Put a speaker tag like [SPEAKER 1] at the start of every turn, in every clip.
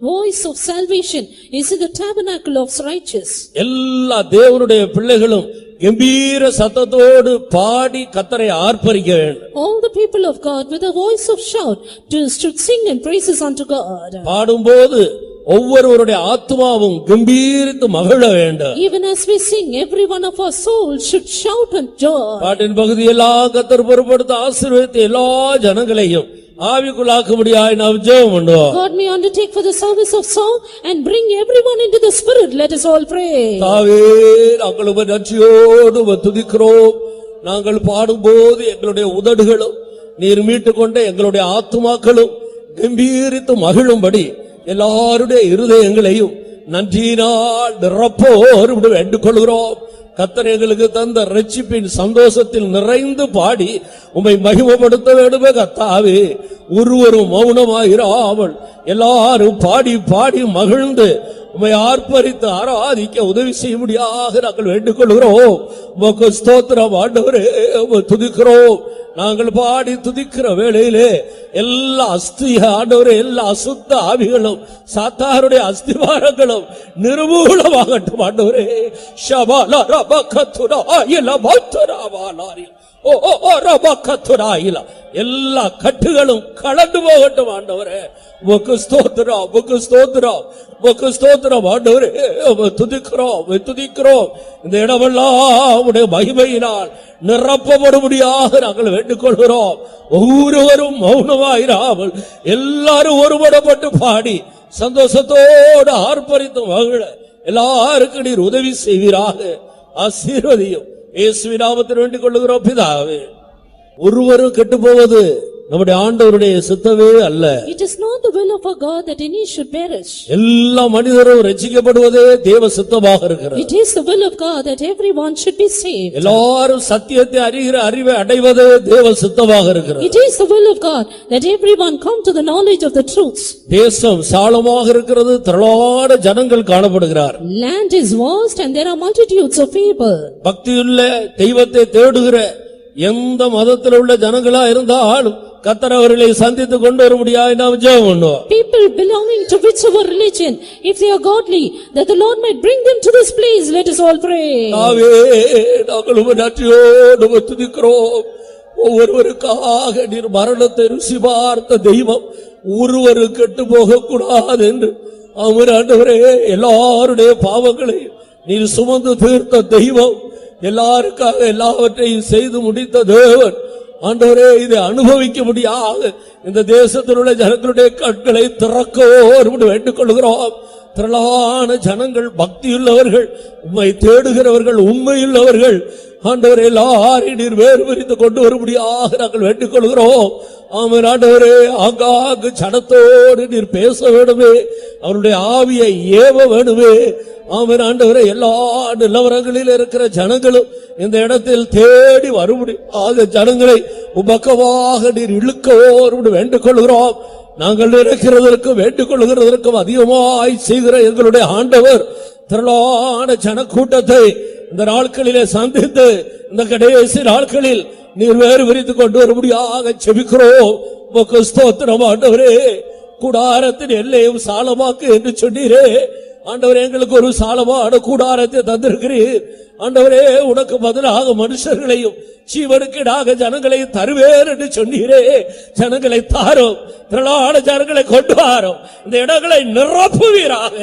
[SPEAKER 1] voice of salvation is in the tabernacle of righteous.
[SPEAKER 2] எல்லா தேவனுடைய பிள்ளைகளும் கம்பீர சத்தத்தோடு பாடி கர்த்தரை ஆர்ப்பரிக்க வேண்டும்.
[SPEAKER 1] All the people of God with a voice of shout should sing and praises unto God.
[SPEAKER 2] பாடும்போது ஒவ்வொருவருடைய ஆத்துமாவும் கம்பீரித்து மகிழ வேண்டும்.
[SPEAKER 1] Even as we sing, every one of our souls should shout and joy.
[SPEAKER 2] பாட்டின் பகுதியெல்லாம் கர்த்தர் பொறுப்படுத்த ஆசீர்வதித்த எல்லா ஜனங்களையும் ஆவிக்குள்ளாக்கும்படியாய் நாம் ஜெபம் பண்ணுவோம்.
[SPEAKER 1] God may undertake for the service of song and bring everyone into the spirit. Let us all pray.
[SPEAKER 2] தாவே நாங்கள் உம்மை நன்றியோடு உம்மை துதிக்கிறோம். நாங்கள் பாடும்போது எங்களுடைய உதடுகளும் நீர் மீட்டுக் கொண்ட எங்களுடைய ஆத்துமாக்களும் கம்பீரித்து மகிழும்படி எல்லாருடைய இருதயங்களையும் நன்றியினால் நிரப்போடு வேண்டிக் கொள்கிறோம். கர்த்தர் எங்களுக்கு தந்த இரட்சிப்பின் சந்தோஷத்தில் நிறைந்து பாடி உம்மை மகிமைப்படுத்த வேண்டுமே கர்த்தாவே. ஒருவரும் மௌனமாயிராமல் எல்லாரும் பாடி பாடி மகிழ்ந்து உம்மை ஆர்ப்பரித்து ஆராதிக்க உதவி செய்யும்படியாக நாங்கள் வேண்டிக் கொள்கிறோம். உமக்கு ஸ்தோத்திரம் ஆண்டவரே, உம்மை துதிக்கிறோம். நாங்கள் பாடி துதிக்கிற வேளையிலே எல்லா ஆண்டவரே, எல்லா அசுத்த ஆவிகளும் சாத்தாருடைய அஸ்திவாரங்களும் நிர்மூலமாகட்டும் ஆண்டவரே. ஷபாலா ரபகத்துரா இல பத்ராவாலாரி ஓ ஓ ஓ ரபகத்துரா இல எல்லா கட்டுகளும் கலந்து போகட்டும் ஆண்டவரே. உமக்கு ஸ்தோத்திரம், உமக்கு ஸ்தோத்திரம், உமக்கு ஸ்தோத்திரம் ஆண்டவரே. துதிக்கிறோம், துதிக்கிறோம். இந்த இடமெல்லாம் உடைய மகிமையினால் நிரப்பப்படும்படியாக நாங்கள் வேண்டிக் கொள்கிறோம். ஒவ்வொருவரும் மௌனமாயிராமல் எல்லாரும் ஒருபடப்பட்டு பாடி சந்தோஷத்தோடு ஆர்ப்பரித்து மகிழ எல்லாருக்கும் நீர் உதவி செய்வீராக. ஆசீர்வதியும் இயேசுவின் நாமத்தில் வேண்டிக் கொள்கிறோம் பிதாவே. ஒருவரும் கெட்டு போவது நம்முடைய ஆண்டவருடைய சித்தமே அல்ல.
[SPEAKER 1] It is not the will of our God that any should perish.
[SPEAKER 2] எல்லா மனிதரும் ரட்சிக்கப்படுவதே தேவ சித்தமாக இருக்கிறது.
[SPEAKER 1] It is the will of God that everyone should be saved.
[SPEAKER 2] எல்லாரும் சத்தியத்தை அறிகிற அறிவை அடைவதே தேவ சித்தமாக இருக்கிறது.
[SPEAKER 1] It is the will of God that everyone come to the knowledge of the truths.
[SPEAKER 2] தேசம் சாலமாக இருக்கிறது, திரளான ஜனங்கள் காணப்படுகிறார்.
[SPEAKER 1] Land is vast and there are multitudes of people.
[SPEAKER 2] பக்தியுள்ள தெய்வத்தை தேடுகிற எந்த மதத்தில் உள்ள ஜனங்களா இருந்தாலும் கர்த்தர் அவர்களை சந்தித்து கொண்டு வரும்படியாக நாம் ஜெபம் பண்ணுவோம்.
[SPEAKER 1] People belonging to whichever religion, if they are godly, that the Lord might bring them to this place. Let us all pray.
[SPEAKER 2] தாவே நாங்கள் உம்மை நன்றியோடு உம்மை துதிக்கிறோம். ஒவ்வொருவருக்காக நீர் மரணத்தை ருசி பார்த்த தெய்வம், ஒருவரு கெட்டு போக கூடாது என்று அவர் ஆண்டவரே எல்லாருடைய பாவங்களை நீர் சுமந்து தீர்த்த தெய்வம், எல்லாருக்காக எல்லாவற்றையும் செய்து முடித்த தேவன் ஆண்டவரே, இதை அனுபவிக்க முடியாத இந்த தேசத்தில் உள்ள ஜனங்களுடைய கண்களை திறக்கோடு வேண்டிக் கொள்கிறோம். திரளான ஜனங்கள், பக்தியுள்ளவர்கள், உம்மை தேடுகிறவர்கள், உண்மையுள்ளவர்கள் ஆண்டவரே, எல்லாரையும் நீர் வேறு பிரித்து கொண்டு வரும்படியாக நாங்கள் வேண்டிக் கொள்கிறோம். ஆமென் ஆண்டவரே, ஆங்காங்கு ஜனத்தோடு நீர் பேச வேண்டுமே, அவருடைய ஆவியை ஏவ வேண்டுமே. ஆமென் ஆண்டவரே, எல்லா நிலவரங்களில் இருக்கிற ஜனங்களும் இந்த இடத்தில் தேடி வரும்படி ஆக ஜனங்களை உபக்கமாக நீர் இழுக்கவோடு வேண்டிக் கொள்கிறோம். நாங்கள் நினைக்கிறதற்கும் வேண்டிக் கொள்கிறதற்கும் அதிகமாய் செய்கிற எங்களுடைய ஆண்டவர் திரளான ஜனக்கூட்டத்தை இந்த நாட்களிலே சந்தித்து இந்த கடைசி நாட்களில் நீர் வேறு விரித்துக் கொண்டு வரும்படியாக செபிக்கிறோம். உமக்கு ஸ்தோத்திரம் ஆண்டவரே. கூடாரத்தின் எல்லையும் சாலமாக்கு என்று சொன்னீரே ஆண்டவரே, எங்களுக்கு ஒரு சாலமான கூடாரத்தை தந்திருக்கிறீர் ஆண்டவரே. உனக்கு பதிலாக மனுஷர்களையும் ஜீவனுக்கீடாக ஜனங்களை தருவேன் என்று சொன்னீரே. ஜனங்களை தாரும், திரளான ஜனங்களை கொண்டு வாரும், இந்த இடங்களை நிரப்புவீராக.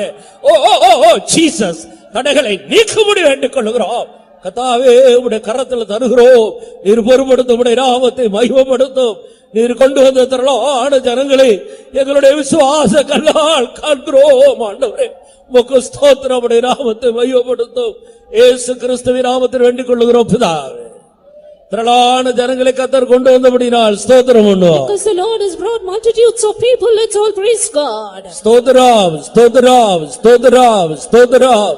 [SPEAKER 2] ஓ ஓ ஓ ஜீசஸ், தடைகளை நீக்கும்படி வேண்டிக் கொள்கிறோம். கர்த்தாவே, உம்முடைய கரத்தில் தருகிறோம். நீர் பொறுப்படுத்தும், உம்முடைய நாமத்தை மகிமைப்படுத்தும். நீர் கொண்டு வந்த திரளான ஜனங்களை எங்களுடைய விசுவாச கண்ணால் காண்கிறோம் ஆண்டவரே. உமக்கு ஸ்தோத்திரம், உம்முடைய நாமத்தை மகிமைப்படுத்தும். இயேசு கிறிஸ்துவின் நாமத்தில் வேண்டிக் கொள்கிறோம் பிதாவே. திரளான ஜனங்களை கர்த்தர் கொண்டு வந்தபடியால் ஸ்தோத்திரம் பண்ணுவோம்.
[SPEAKER 1] Because the Lord has brought multitudes of people, let's all praise God.
[SPEAKER 2] ஸ்தோத்திரம், ஸ்தோத்திரம், ஸ்தோத்திரம், ஸ்தோத்திரம்,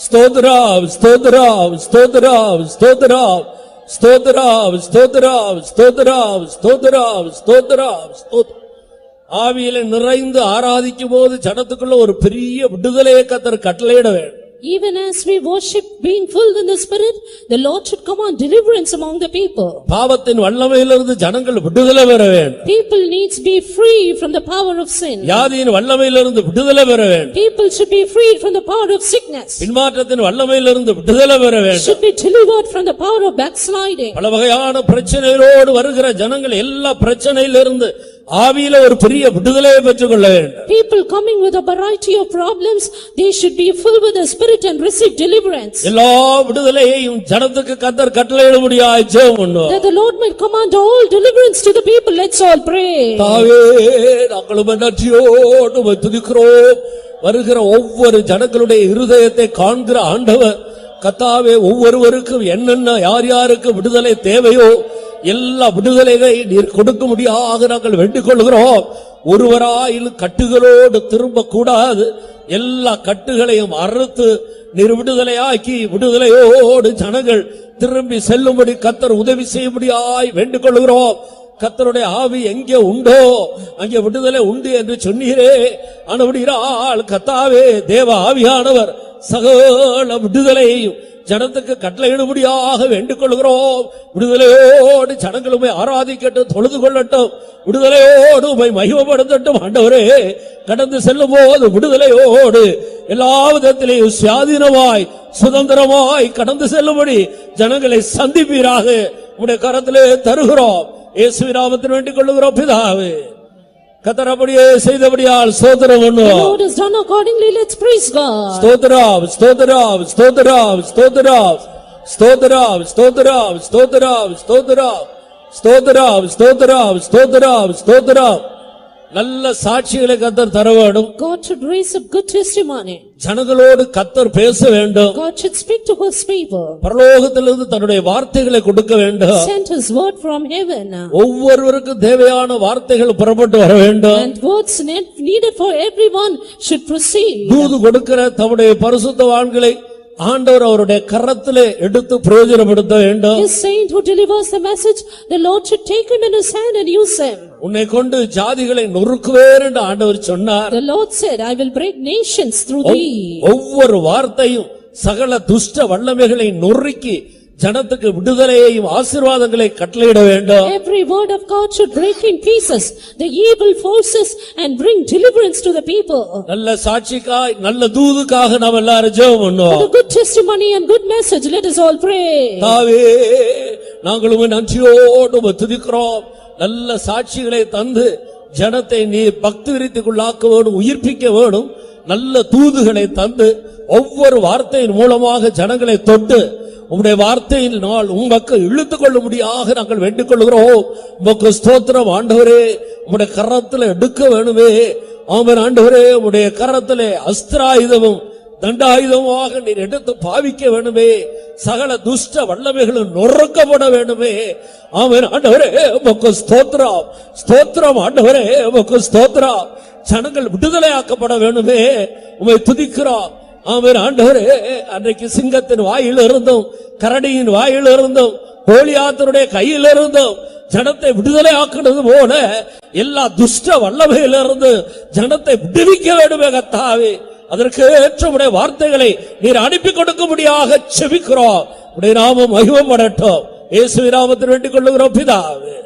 [SPEAKER 2] ஸ்தோத்திரம், ஸ்தோத்திரம், ஸ்தோத்திரம், ஸ்தோத்திரம், ஸ்தோத்திரம், ஸ்தோத்திரம், ஸ்தோத்திரம், ஸ்தோத்திரம், ஸ்தோத்திரம், ஸ்தோத்திரம். ஆவியில நிறைந்து ஆராதிக்கும் போது ஜனத்துக்குள்ள ஒரு பெரிய விடுதலையை கர்த்தர் கட்டளையிட வேண்டும்.
[SPEAKER 1] Even as we worship being filled in the Spirit, the Lord should command deliverance among the people.
[SPEAKER 2] பாவத்தின் வல்லமையிலிருந்து ஜனங்கள் விடுதலை பெற வேண்டும்.
[SPEAKER 1] People needs be free from the power of sin.
[SPEAKER 2] வியாதியின் வல்லமையிலிருந்து விடுதலை பெற வேண்டும்.
[SPEAKER 1] People should be freed from the power of sickness.
[SPEAKER 2] பின்மாற்றத்தின் வல்லமையிலிருந்து விடுதலை பெற வேண்டும்.
[SPEAKER 1] Should be delivered from the power of backsliding.
[SPEAKER 2] பல வகையான பிரச்சனைகளோடு வருகிற ஜனங்கள் எல்லா பிரச்சனையிலிருந்து ஆவியில ஒரு பெரிய விடுதலையை பெற்றுக்கொள்ள வேண்டும்.
[SPEAKER 1] People coming with a variety of problems, they should be filled with the Spirit and receive deliverance.
[SPEAKER 2] எல்லா விடுதலையையும் ஜனத்துக்கு கர்த்தர் கட்டளையிடும்படியாய் ஜெபம் பண்ணுவோம்.
[SPEAKER 1] That the Lord might command all deliverance to the people. Let's all pray.
[SPEAKER 2] தாவே நாங்கள் நன்றியோடு துதிக்கிறோம். வருகிற ஒவ்வொரு ஜனங்களுடைய இருதயத்தை காண்கிற ஆண்டவர் கர்த்தாவே, ஒவ்வொருவருக்கும் என்னென்ன யார் யாருக்கு விடுதலை தேவையோ எல்லா விடுதலைகளை நீர் கொடுக்க முடியாக நாங்கள் வேண்டிக் கொள்கிறோம். ஒருவராயிலும் கட்டுகளோடு திரும்ப கூடாது. எல்லா கட்டுகளையும் அறுத்து நீர் விடுதலையாக்கி விடுதலையோடு ஜனங்கள் திரும்பி செல்லும்படி கர்த்தர் உதவி செய்யும்படியாய் வேண்டிக் கொள்கிறோம். கர்த்தருடைய ஆவி எங்கே உண்டோ அங்கே விடுதலை உண்டு என்று சொன்னீரே. ஆனபடியால் கர்த்தாவே, தேவ ஆவியானவர் சகல விடுதலையையும் ஜனத்துக்கு கட்டளையிடும்படியாக வேண்டிக் கொள்கிறோம். விடுதலையோடு ஜனங்கள் உம்மை ஆராதிக்கட்டும், தொழுது கொள்ளட்டும், விடுதலையோடு உம்மை மகிமைப்படுத்தட்டும். ஆண்டவரே, கடந்து செல்லும் போது விடுதலையோடு எல்லா விதத்திலேயும் சுயாதீனமாய் சுதந்திரமாய் கடந்து செல்லும்படி ஜனங்களை சந்திப்பீராக உம்முடைய கரத்திலே தருகிறோம். இயேசுவின் நாமத்தில் வேண்டிக் கொள்ளுகிறோம் பிதாவே. கர்த்தர் அப்படியே செய்தபடியால் ஸ்தோத்திரம் பண்ணுவோம்.
[SPEAKER 1] The Lord has done accordingly. Let's praise God.
[SPEAKER 2] ஸ்தோத்திரம் ஸ்தோத்திரம் ஸ்தோத்திரம் ஸ்தோத்திரம் ஸ்தோத்திரம் ஸ்தோத்திரம் ஸ்தோத்திரம் ஸ்தோத்திரம் ஸ்தோத்திரம் ஸ்தோத்திரம் ஸ்தோத்திரம் ஸ்தோத்திரம். நல்ல சாட்சிகளை கர்த்தர் தர வேண்டும்.
[SPEAKER 1] God should raise up good testimony.
[SPEAKER 2] ஜனங்களோடு கர்த்தர் பேச வேண்டும்.
[SPEAKER 1] God should speak to his people.
[SPEAKER 2] பரலோகத்திலிருந்து தன்னுடைய வார்த்தைகளை கொடுக்க வேண்டும்.
[SPEAKER 1] Send his word from heaven.
[SPEAKER 2] ஒவ்வொருவருக்கும் தேவையான வார்த்தைகள் புறப்பட்டு வர வேண்டும்.
[SPEAKER 1] And words needed for everyone should proceed.
[SPEAKER 2] தூது கொடுக்கிற தம்முடைய பரிசுத்தவான்களை ஆண்டவர் அவருடைய கரத்திலே எடுத்து பிரயோஜனப்படுத்த வேண்டும்.
[SPEAKER 1] His saint who delivers the message, the Lord should take him in his hand and use him.
[SPEAKER 2] உன்னை கொண்டு ஜாதிகளை நொறுக்குவேன் என்று ஆண்டவர் சொன்னார்.
[SPEAKER 1] The Lord said, I will break nations through thee.
[SPEAKER 2] ஒவ்வொரு வார்த்தையும் சகல துஷ்ட வல்லமைகளை நொறுக்கி ஜனத்துக்கு விடுதலையையும் ஆசீர்வாதங்களை கட்டளையிட வேண்டும்.
[SPEAKER 1] Every word of God should break in pieces the evil forces and bring deliverance to the people.
[SPEAKER 2] நல்ல சாட்சிக்காய் நல்ல தூதுக்காக நாம் எல்லாரும் ஜெபம் பண்ணுவோம்.
[SPEAKER 1] For the good testimony and good message, let us all pray.
[SPEAKER 2] தாவே, நாங்கள் உம்மை நன்றியோடு துதிக்கிறோம். நல்ல சாட்சிகளை தந்து ஜனத்தை நீ பக்தி விருத்திக்குள்ளாக்க வேண்டும், உயிர்ப்பிக்க வேண்டும். நல்ல தூதுகளை தந்து ஒவ்வொரு வார்த்தையின் மூலமாக ஜனங்களை தொட்டு உம்முடைய வார்த்தையில் நாள் உமக்கு இழுத்துக் கொள்ளும்படியாக நாங்கள் வேண்டிக் கொள்கிறோம். உமக்கு ஸ்தோத்திரம் ஆண்டவரே. உம்முடைய கரத்தில் எடுக்க வேணுமே. ஆமென் ஆண்டவரே, உம்முடைய கரத்திலே அஸ்திராயுதமும் தண்டாயுதமாக நீர் எடுத்து பாவிக்க வேணுமே. சகல துஷ்ட வல்லமைகளும் நொறுக்கப்பட வேணுமே. ஆமென் ஆண்டவரே, உமக்கு ஸ்தோத்திரம் ஸ்தோத்திரம் ஆண்டவரே, உமக்கு ஸ்தோத்திரம். ஜனங்கள் விடுதலையாக்கப்பட வேணுமே. உம்மை துதிக்கிறோம். ஆமென் ஆண்டவரே, அன்றைக்கு சிங்கத்தின் வாயில் இருந்தும் கரடியின் வாயில் இருந்தும் கோலியாத்தருடைய கையில் இருந்தும் ஜனத்தை விடுதலை ஆக்குறது போல எல்லா துஷ்ட வல்லமையிலிருந்து ஜனத்தை விடுவிக்க வேண்டுமே கர்த்தாவே. அதற்கு ஏற்ற உடைய வார்த்தைகளை நீர் அனுப்பி கொடுக்கும்படியாக செபிக்கிறோம். உடைய நாமம் மகிமைப்படட்டும். இயேசுவின் நாமத்தில் வேண்டிக் கொள்ளுகிறோம் பிதாவே.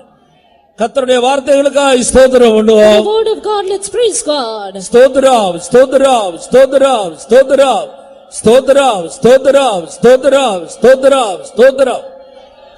[SPEAKER 2] கர்த்தருடைய வார்த்தைகளுக்காக ஸ்தோத்திரம் பண்ணுவோம்.
[SPEAKER 1] The word of God, let's praise God.
[SPEAKER 2] ஸ்தோத்திரம் ஸ்தோத்திரம் ஸ்தோத்திரம் ஸ்தோத்திரம் ஸ்தோத்திரம் ஸ்தோத்திரம் ஸ்தோத்திரம் ஸ்தோத்திரம் ஸ்தோத்திரம்.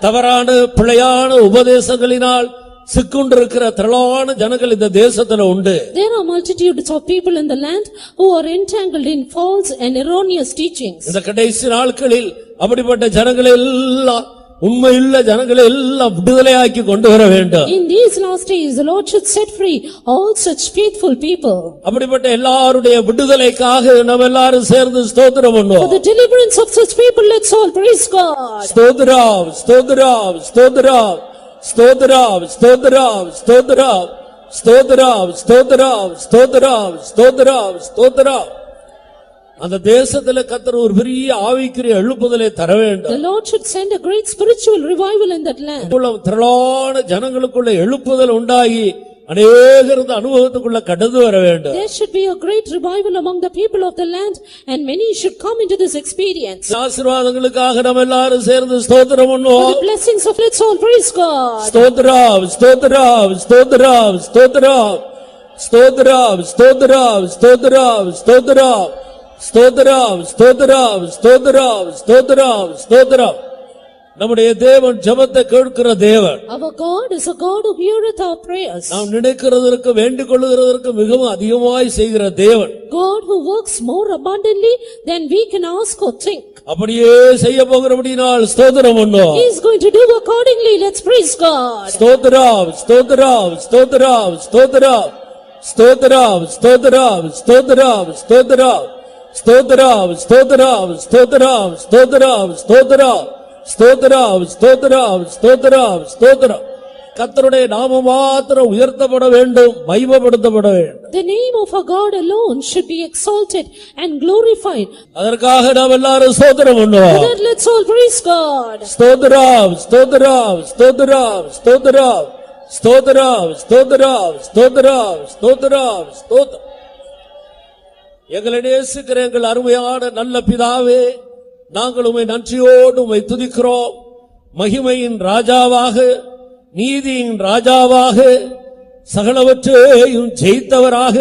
[SPEAKER 2] தவறான பிழையான உபதேசங்களினால் சிக்குண்டிருக்கிற திரளான ஜனங்கள் இந்த தேசத்துல உண்டு.
[SPEAKER 1] There are multitudes of people in the land who are entangled in false and erroneous teachings.
[SPEAKER 2] இந்த கடைசி நாட்களில் அப்படிப்பட்ட ஜனங்களை எல்லாம் உண்மையுள்ள ஜனங்களை எல்லாம் விடுதலையாக்கி கொண்டு வர வேண்டும்.
[SPEAKER 1] In these last days, the Lord should set free all such faithful people.
[SPEAKER 2] அப்படிப்பட்ட எல்லாருடைய விடுதலைக்காக நாம் எல்லாரும் சேர்ந்து ஸ்தோத்திரம் பண்ணுவோம்.
[SPEAKER 1] For the deliverance of such people, let's all praise God.
[SPEAKER 2] ஸ்தோத்திரம் ஸ்தோத்திரம் ஸ்தோத்திரம் ஸ்தோத்திரம் ஸ்தோத்திரம் ஸ்தோத்திரம் ஸ்தோத்திரம் ஸ்தோத்திரம் ஸ்தோத்திரம் ஸ்தோத்திரம் ஸ்தோத்திரம். அந்த தேசத்துல கர்த்தர் ஒரு பெரிய ஆவிக்குரிய எழுப்புதலை தர வேண்டும்.
[SPEAKER 1] The Lord should send a great spiritual revival in that land.
[SPEAKER 2] திரளான ஜனங்களுக்குள்ள எழுப்புதல் உண்டாகி அநேகர் இந்த அனுபவத்துக்குள்ள கடந்து வர வேண்டும்.
[SPEAKER 1] There should be a great revival among the people of the land, and many should come into this experience.
[SPEAKER 2] ஆசீர்வாதங்களுக்காக நாம் எல்லாரும் சேர்ந்து ஸ்தோத்திரம்
[SPEAKER 1] For
[SPEAKER 2] பண்ணுவோம்.
[SPEAKER 1] the blessings of let's all praise God.
[SPEAKER 2] ஸ்தோத்திரம் ஸ்தோத்திரம் ஸ்தோத்திரம் ஸ்தோத்திரம் ஸ்தோத்திரம் ஸ்தோத்திரம் ஸ்தோத்திரம் ஸ்தோத்திரம் ஸ்தோத்திரம் ஸ்தோத்திரம் ஸ்தோத்திரம் ஸ்தோத்திரம் ஸ்தோத்திரம். நம்முடைய தேவன் ஜெபத்தை கேட்கிற தேவன்.
[SPEAKER 1] Our God is a God who heareth our prayers.
[SPEAKER 2] நாம் நினைக்கிறதற்கு வேண்டிக் கொள்ளுகிறதற்கு மிகவும் அதிகமாய் செய்கிற தேவன்.
[SPEAKER 1] God who works more abundantly than we can ask or think.
[SPEAKER 2] அப்படியே செய்ய போகிறபடியால் ஸ்தோத்திரம் பண்ணுவோம்.
[SPEAKER 1] He is going to do accordingly. Let's praise God.
[SPEAKER 2] ஸ்தோத்திரம் ஸ்தோத்திரம் ஸ்தோத்திரம் ஸ்தோத்திரம் ஸ்தோத்திரம் ஸ்தோத்திரம் ஸ்தோத்திரம் ஸ்தோத்திரம் ஸ்தோத்திரம் ஸ்தோத்திரம் ஸ்தோத்திரம் ஸ்தோத்திரம் ஸ்தோத்திரம் ஸ்தோத்திரம் ஸ்தோத்திரம் ஸ்தோத்திரம் ஸ்தோத்திரம். கர்த்தருடைய நாமம் மாத்திரம் உயர்த்தப்பட வேண்டும், மகிமைப்படுத்தப்பட வேண்டும்.
[SPEAKER 1] The name of our God alone should be exalted and glorified.
[SPEAKER 2] அதற்காக நாம் எல்லாரும் ஸ்தோத்திரம் பண்ணுவோம்.
[SPEAKER 1] For that, let's all praise God.
[SPEAKER 2] ஸ்தோத்திரம் ஸ்தோத்திரம் ஸ்தோத்திரம் ஸ்தோத்திரம் ஸ்தோத்திரம் ஸ்தோத்திரம் ஸ்தோத்திரம் ஸ்தோத்திரம் ஸ்தோத்திரம். எங்களை நேசிக்கிற எங்கள் அருமையான நல்ல பிதாவே, நாங்கள் உம்மை நன்றியோடு உம்மை துதிக்கிறோம். மகிமையின் ராஜாவாக, நீதியின் ராஜாவாக, சகலவற்றையும் ஜெயித்தவராக,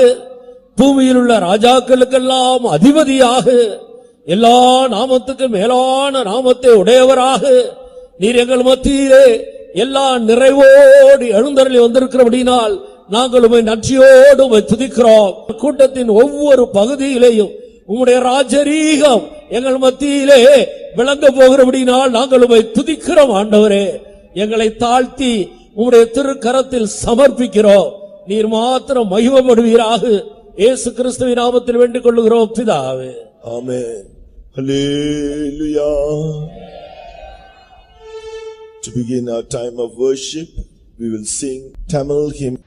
[SPEAKER 2] பூமியில் உள்ள ராஜாக்களுக்கெல்லாம் அதிபதியாக, எல்லா நாமத்துக்கும் மேலான நாமத்தை உடையவராக நீர் எங்கள் மத்தியிலே எல்லா நிறைவோடு எழுந்தருளி வந்திருக்கிறபடினால் நாங்கள் உம்மை நன்றியோடு உம்மை துதிக்கிறோம். கூட்டத்தின் ஒவ்வொரு பகுதியிலேயும் உம்முடைய ராஜரீகம் எங்கள் மத்தியிலே விளங்க போகிறபடினால் நாங்கள் உம்மை துதிக்கிறோம். ஆண்டவரே, எங்களை தாழ்த்தி உம்முடைய திருக்கரத்தில் சமர்ப்பிக்கிறோம். நீர் மாத்திரம் மகிமைப்படுவீராக. இயேசு கிறிஸ்துவின் நாமத்தில் வேண்டிக் கொள்ளுகிறோம் பிதாவே.
[SPEAKER 3] Amen. Hallelujah. To begin our time of worship, we will sing Tamil hymn.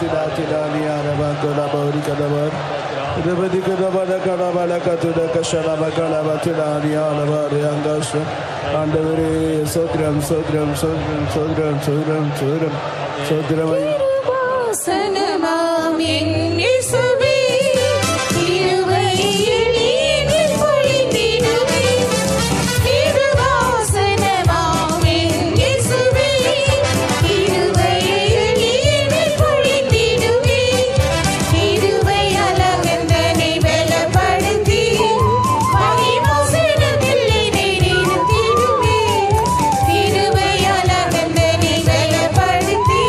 [SPEAKER 4] tida tida ni araba kola bori kadaba. Rebedi kadaba da kadaba la katuda kashana bakala batida ni araba riangasha. Andavere sotram sotram sotram sotram sotram sotram sotram.
[SPEAKER 5] வாசனமாம் என் இயேசுவே, கிருபை எழிலில் பொழிந்திடுமே. திருவாசனமாம் என் இயேசுவே, கிருபை எழிலில் பொழிந்திடுமே. கிருபை அளவெந்தனை பலப்படுத்தி, மகிமாசனத்தில் என்னை நிறுத்திடுமே. கிருபை அளவெந்தனை பலப்படுத்தி,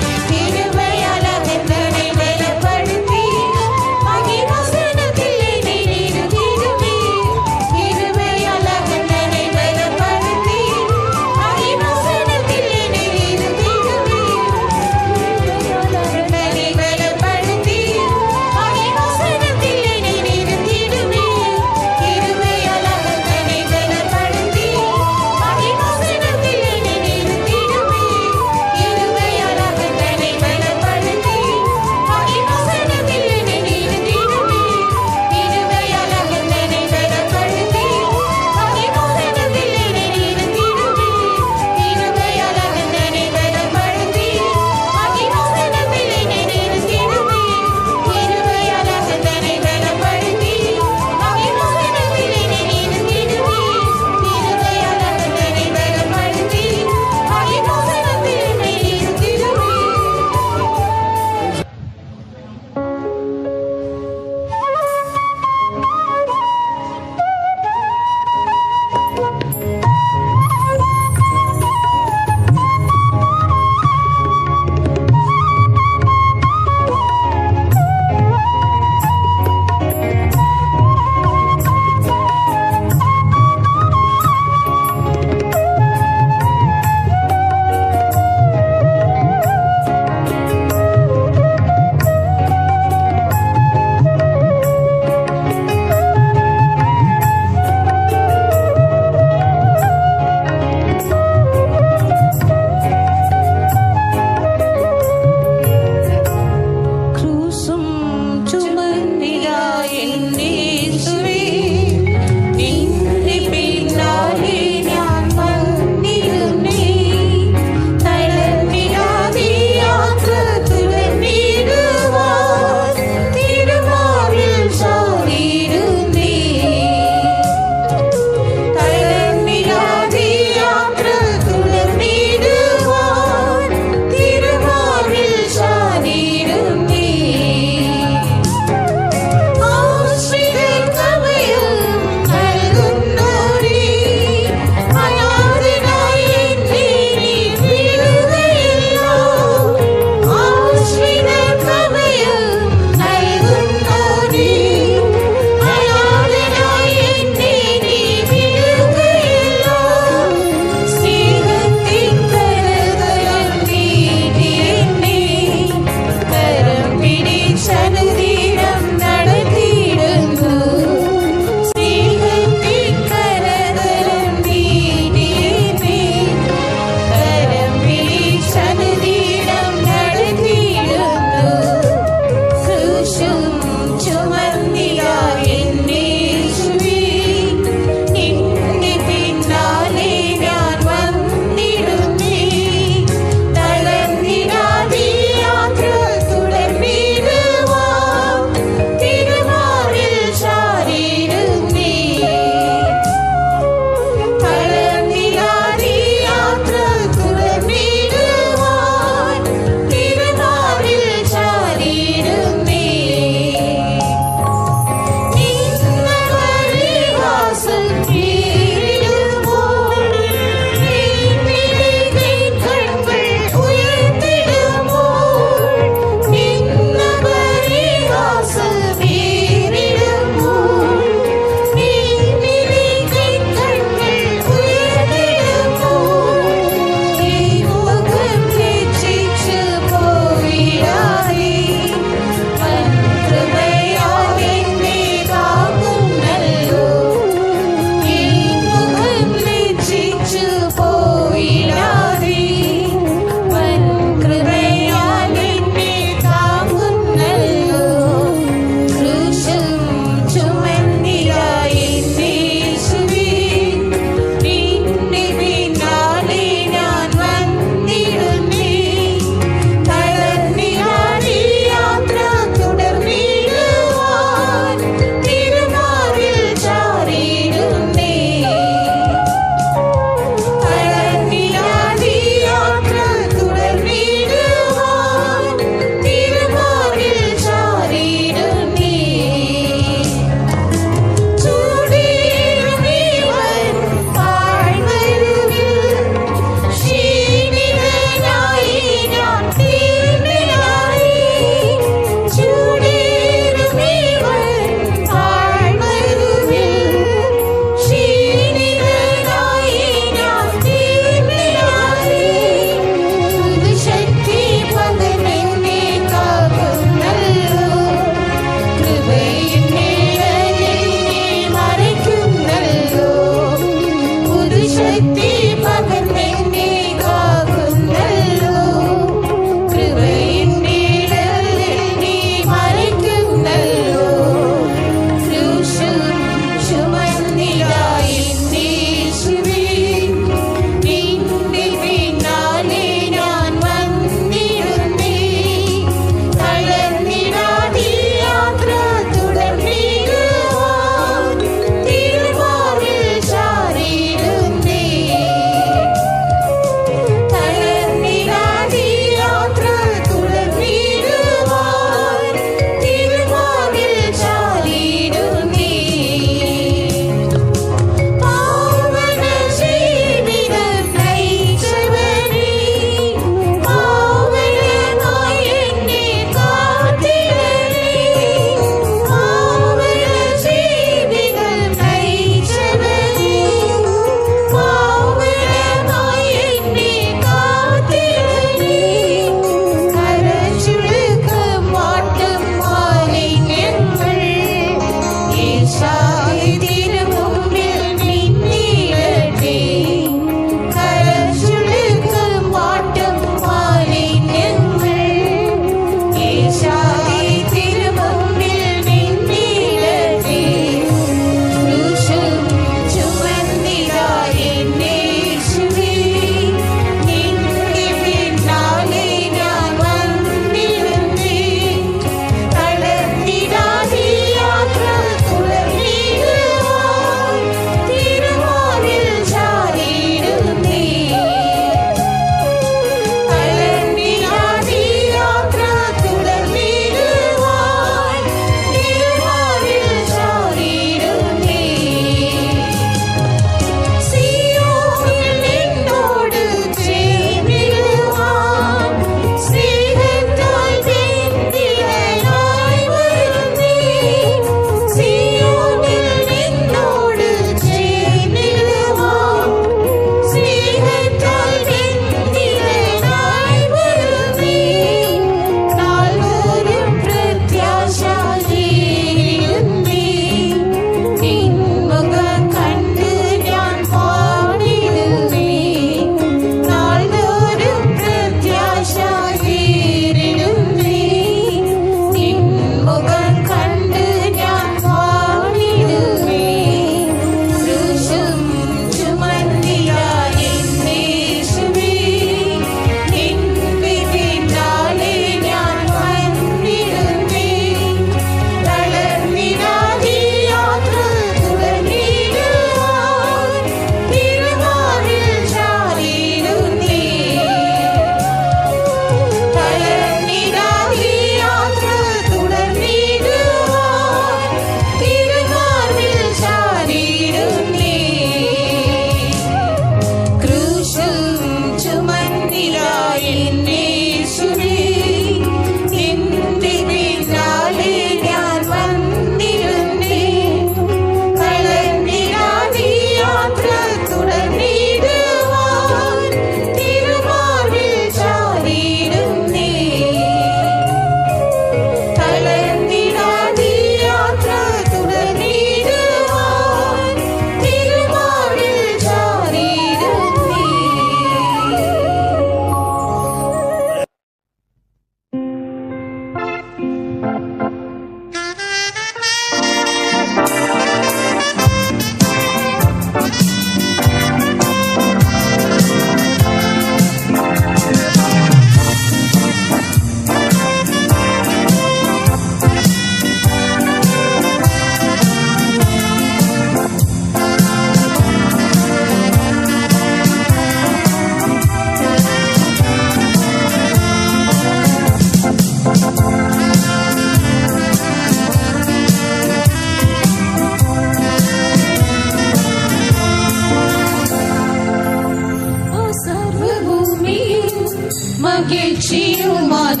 [SPEAKER 5] மகிழ்ச்சியுமான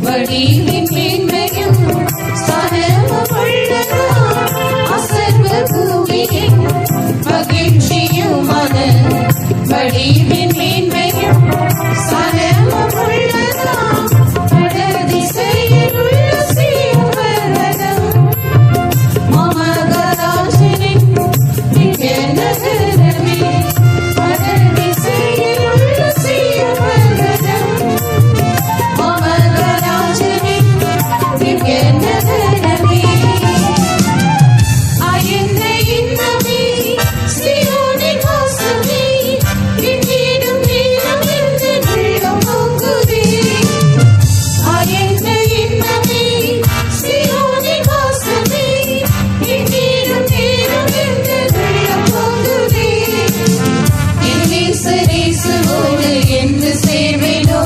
[SPEAKER 5] வடிவின் மேன்மையும் சனமுள்ளதா அசர்வ பூமியின் மகிழ்ச்சியுமான வடிவின் மேன்மையும் சனமுள்ளதா வடதிசையில் உள்ள சீவரதம் மமகராஜனின் திவ்ய நகரமே வடதிசையில் உள்ள சீவரதம் மமகராஜனின் திவ்ய நகரமே ஆயந்த இன்னமே சீயோனின் வாசமே எங்கேனும் நீளம் என்று உள்ளம் பொங்குதே ஆயந்த இன்னமே சீயோனின் வாசமே எங்கேனும் நீளம் என்று உள்ளம் பொங்குதே இயேசுவோடு என்று சேர்வேனோ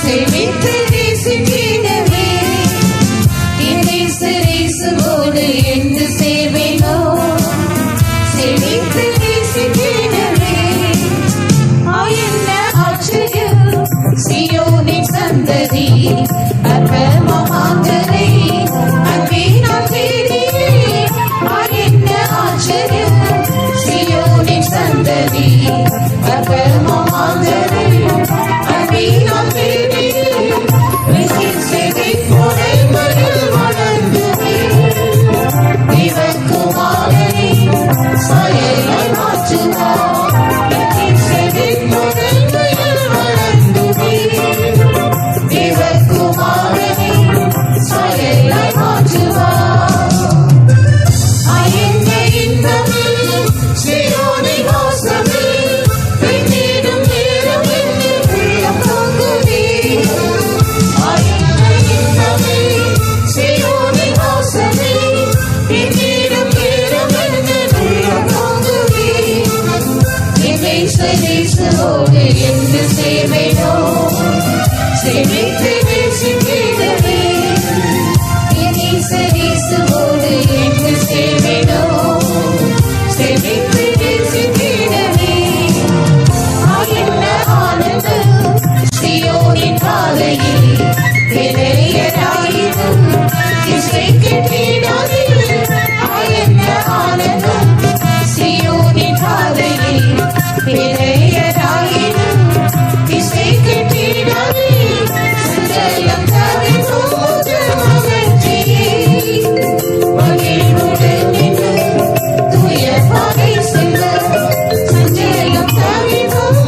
[SPEAKER 5] சேவித்து நேசித்திடவே இயேசுவோடு என்று சேர்வேனோ சேவித்து நேசித்திடவே ஆயன்ன ஆச்சரியம் சீயோனின் சந்ததி அற்பமாகவே அன்பே நான் தேடியே ஆயன்ன ஆச்சரியம் சீயோனின் சந்ததி அற்பமாகவே அன்பே நான் தேடியே வெற்றின் செவி கொடைமயில் வளர்ந்துமே தேவகுமாரனை சாயலாய் மாற்றுவார் வெற்றின் செவி கொடைமயில் வளர்ந்துமே தேவகுமாரனை சாயலாய் மாற்றுவார் ஆயந்த இன்பமே சீயோனின் வாசமே பெண்ணேடும் நேரம் என்று உள்ளம் பொங்குதே ஆயந்த இன்பமே சீயோனின் வாசமே பெண்ணேடும் நேரம் என்று உள்ளம் பொங்குதே இயேசுவோடு என்று சேவைனோ சேவித்து நேசித்திடவே இயேசுவோடு என்று சேவைனோ சேவித்து நேசித்திடவே ஆயன்ன ஆனந்தம் சீயோனின் பாதையில் இளையராயினும் இசைக்கு தீடாதே ஆயன்ன ஆனந்தம் சீயோனின் பாதையில் இளையராயினும் இசைக்கு தீடாதே சஞ்சலம் தவிர்க்கும் மகிழ்ச்சியே மகிழ்வுடன் நின்று தூய பாதை செல்ல சஞ்சலம் தவிர்க்கும்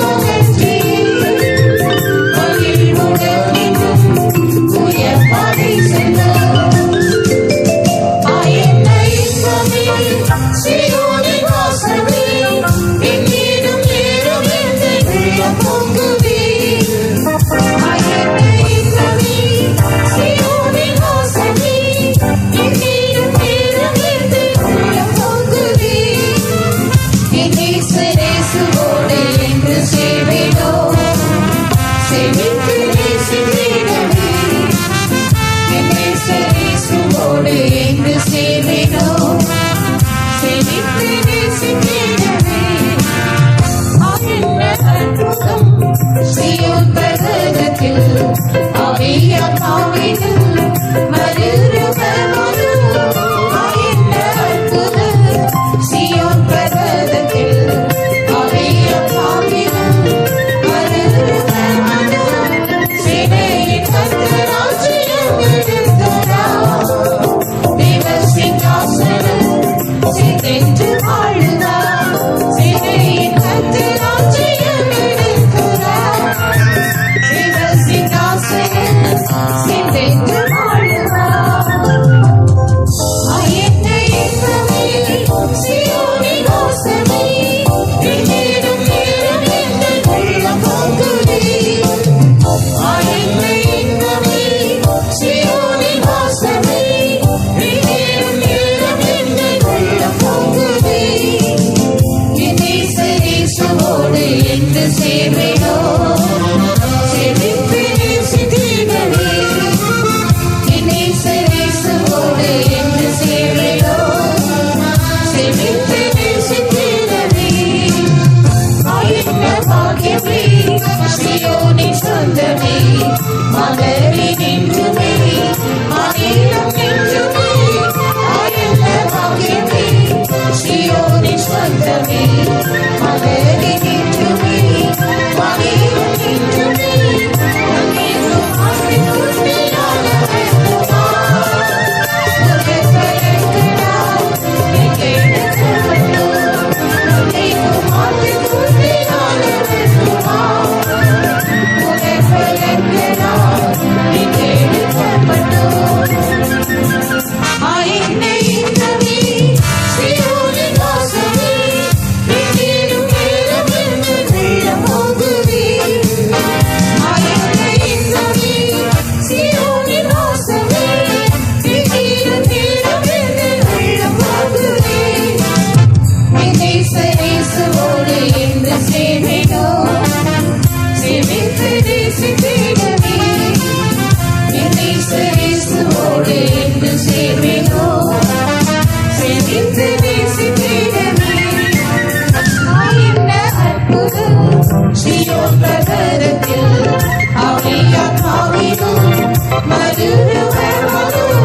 [SPEAKER 5] மகிழ்ச்சியே மகிழ்வுடன் நின்று தூய பாதை செல்ல ஆயன்ன இன்பமே சீயோனின் வாசமே எங்கேனும் நேரம் என்று உள்ளம் பொங்குதே ஆயன்ன இன்பமே சீயோனின் வாசமே எங்கேனும் நேரம் என்று உள்ளம் பொங்குதே இயேசுவோடு என்று சேவைனோ சேவித்து நேசித்திடவே இயேசுவோடு என்று சேவைனோ சேவித்து நேசித்திடவே ஆயன்ன அற்புதம் சீயோன் பர்வதத்தில் ஆவியானவரில் மறுரூபமானது ஆயன்ன அற்புதம் சீயோன் பர்வதத்தில் ஆவியானவரில் மறுரூபமானது சேனையின் கர்த்தராஜ்யம் எடுத்தார் தேவ சிங்காசனம் சேர்ந்தென்று ஆளுவார் சேனையின் கர்த்தராஜ்யம் எடுத்தார் தேவ சிங்காசனம் சேர்ந்தென்று ஆளுவார் ஆயன்ன இன்பமே சீயோனின் வாசமே எங்கேனும் நேரம் என்று உள்ளம் பொங்குதே ஆயன்ன இன்பமே சீயோனின் வாசமே எங்கேனும் நேரம் என்று உள்ளம் பொங்குதே இயேசுவோடு என்று சேவைனோ சேவித்து நேசித்திடவே இயேசுவோடு என்று சேவைனோ சேவித்து நேசித்திடவே ஆயன்ன பாக்கியமே சீயோனின் சொந்தமே மலரின் என்றுமே மாநிலம் என்றுமே ஆயல்ல பாக்கியமே சீயோனின் சொந்தமே மலரின் என்றுமே மாநிலம் என்றுமே நன்மையும் ஆசையுள்ளான வெல்லுமா உலகெங்கடா எங்கேடோ நன்மையும் ஆசையுள்ளான வெல்லுமா உலகெங்கடா எங்கேடோ ஆயினை இந்தமே சீயோனின் வாசமே எங்கேடும் நேரம் என்று வெள்ளம் போகுதே ஆயினை இந்தமே சீயோனின் வாசமே எங்கேடும் நேரம் என்று வெள்ளம் போகுதே இயேசுவோடு என்று சேமினோ சேமித்து நேசித்திடவே இயேசுவோடு என்று சேமினோ சேமித்து நேசித்திடவே என்ன அற்புதம் சீயோன் பிரகரத்தில் ஆவியாத்மாவிலும் மறுரூபமாகும்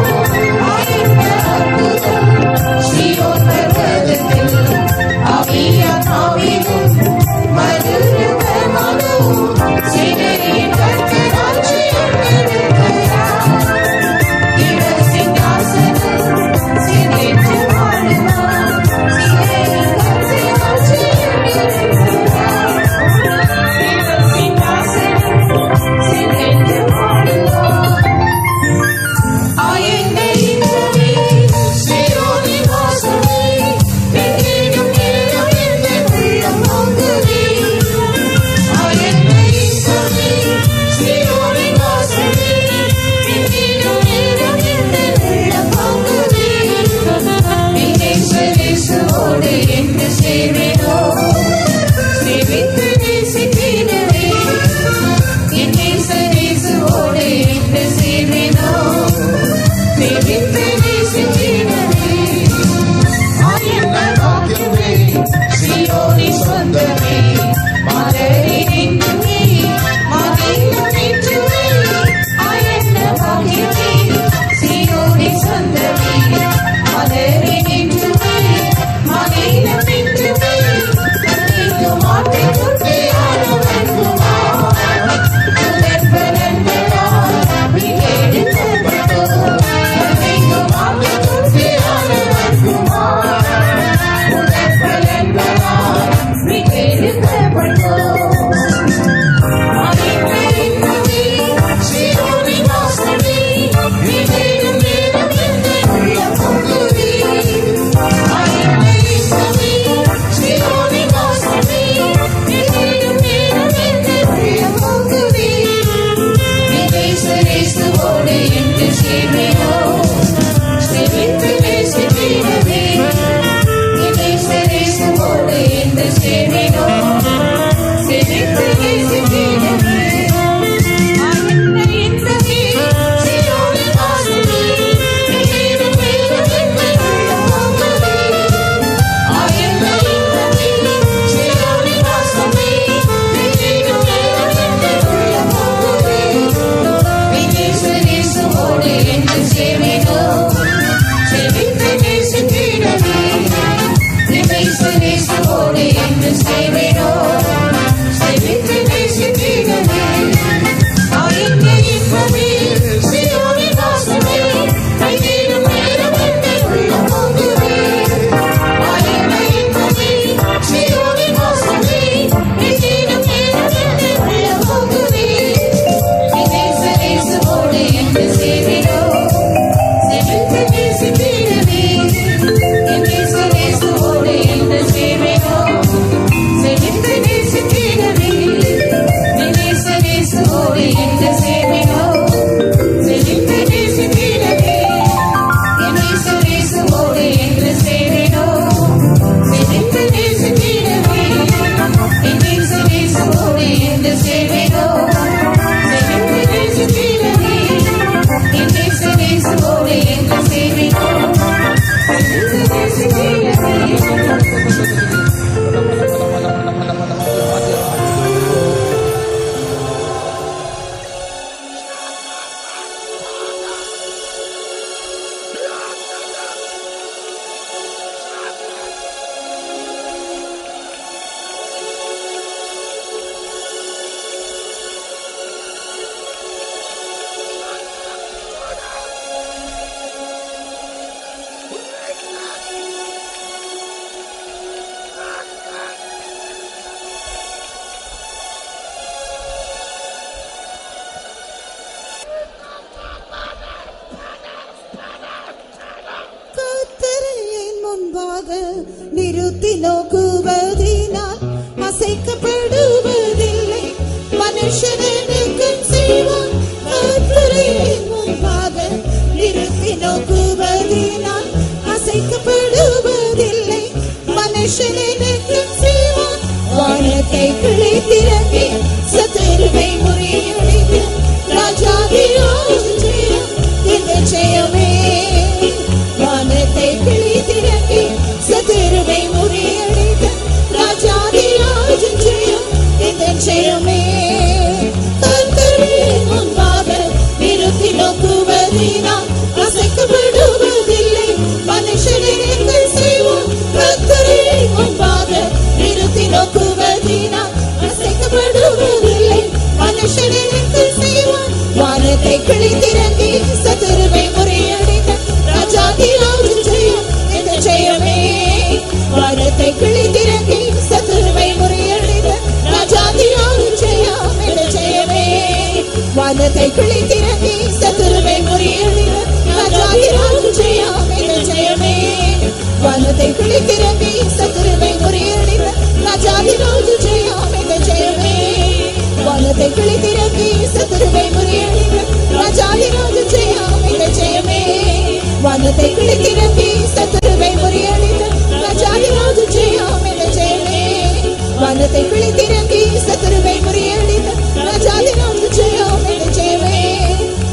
[SPEAKER 5] என்ன அற்புதம் சீயோன் பிரகரத்தில் ஆவியாத்மாவிலும் மறுரூபமாகும் சிறையின் கர்த்தராட்சியம் இருக்கிறார் சிங்காசனம் சிறைத்து வாழுவார் சிறையின் கர்த்தராட்சியம் இருக்கிறார் சிங்காசனம் சிறைத்து வாழுவார் நிறுத்தி நோக்குவதினால் அசைக்கப்படுவதில்லை. மனுஷனுக்கும் செய்வான் கர்த்தரை முன்பாக நிறுத்தி நோக்குவதினால் அசைக்கப்படுவதில்லை. மனுஷனுக்கும் செய்வான் வானத்தை கிழித்திறங்கி சத்துருவை முறியடித்து ராஜாதிராஜ் ஜெயம் இந்த ஜெயமே. வானத்தை கிழித்திறங்கி சத்துருவை முறியடித்து ராஜாதிராஜ் ஜெயம் இந்த ஜெயமே. கர்த்தரின் முன்பாக நிறுத்தி நோக்குவதினால் அசைக்கப்படுவதில்லை. மனுஷனுக்கு செய்வோம் கர்த்தரின் முன்பாக நிறுத்தி நோக்குவதினால் அசைக்கப்படுவதில்லை. மனுஷனுக்கு செய்வோம் வானத்தை கிழித்திறங்கி சத்துருவை முறியடித்த ராஜாதிராஜ் ஜெயம் இந்த ஜெயமே. வானத்தை கிழித்திறங்கி சத்துருவை முறியடித்த ராஜாதிராஜ் ஜெயம் இந்த ஜெயமே. வானத்தை கிழித்திறங்கி சத்துருவை முறியடித்த ராஜாதிராஜ் ஜெயம் இந்த ஜெயமே. வானத்தை கிழித்திறங்கி சத்துருவை முறியடித்த ராஜாதிராஜ் ஜெயம் இந்த ஜெயமே. வானத்தை கிழித்திறங்கி சத்துருவை முறியடித்த ராஜாதிராஜ் ஜெயம் இந்த ஜெயமே. வானத்தை கிழித்திறங்கி சத்துருவை முறியடித்த ராஜாதிராஜ் ஜெயம் இந்த ஜெயமே. வானத்தை கிழித்திறங்கி சத்துருவை முறியடித்த ராஜாதிராஜ் ஜெயம் இந்த ஜெயமே.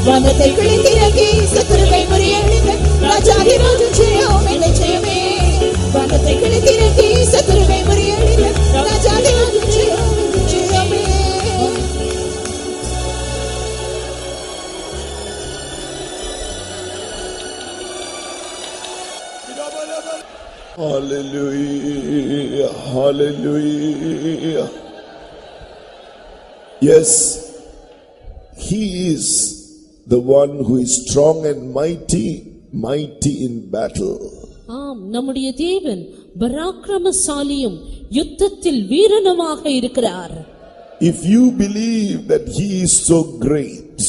[SPEAKER 5] வானத்தை கிழித்திறங்கி சத்துருவை முறியடித்த ராஜாதிராஜ் ஜெயம் இந்த ஜெயமே. வானத்தை கிழித்திறங்கி சத்துருவை முறியடித்த ராஜாதிராஜ் ஜெயம் இந்த ஜெயமே.
[SPEAKER 3] Hallelujah, hallelujah. Yes, He is the one who is strong and mighty, mighty in battle.
[SPEAKER 1] ஆம், நம்முடைய தேவன் பராக்கிரமசாலியும் யுத்தத்தில் வீரனுமாக இருக்கிறார்.
[SPEAKER 3] If you believe that He is so great,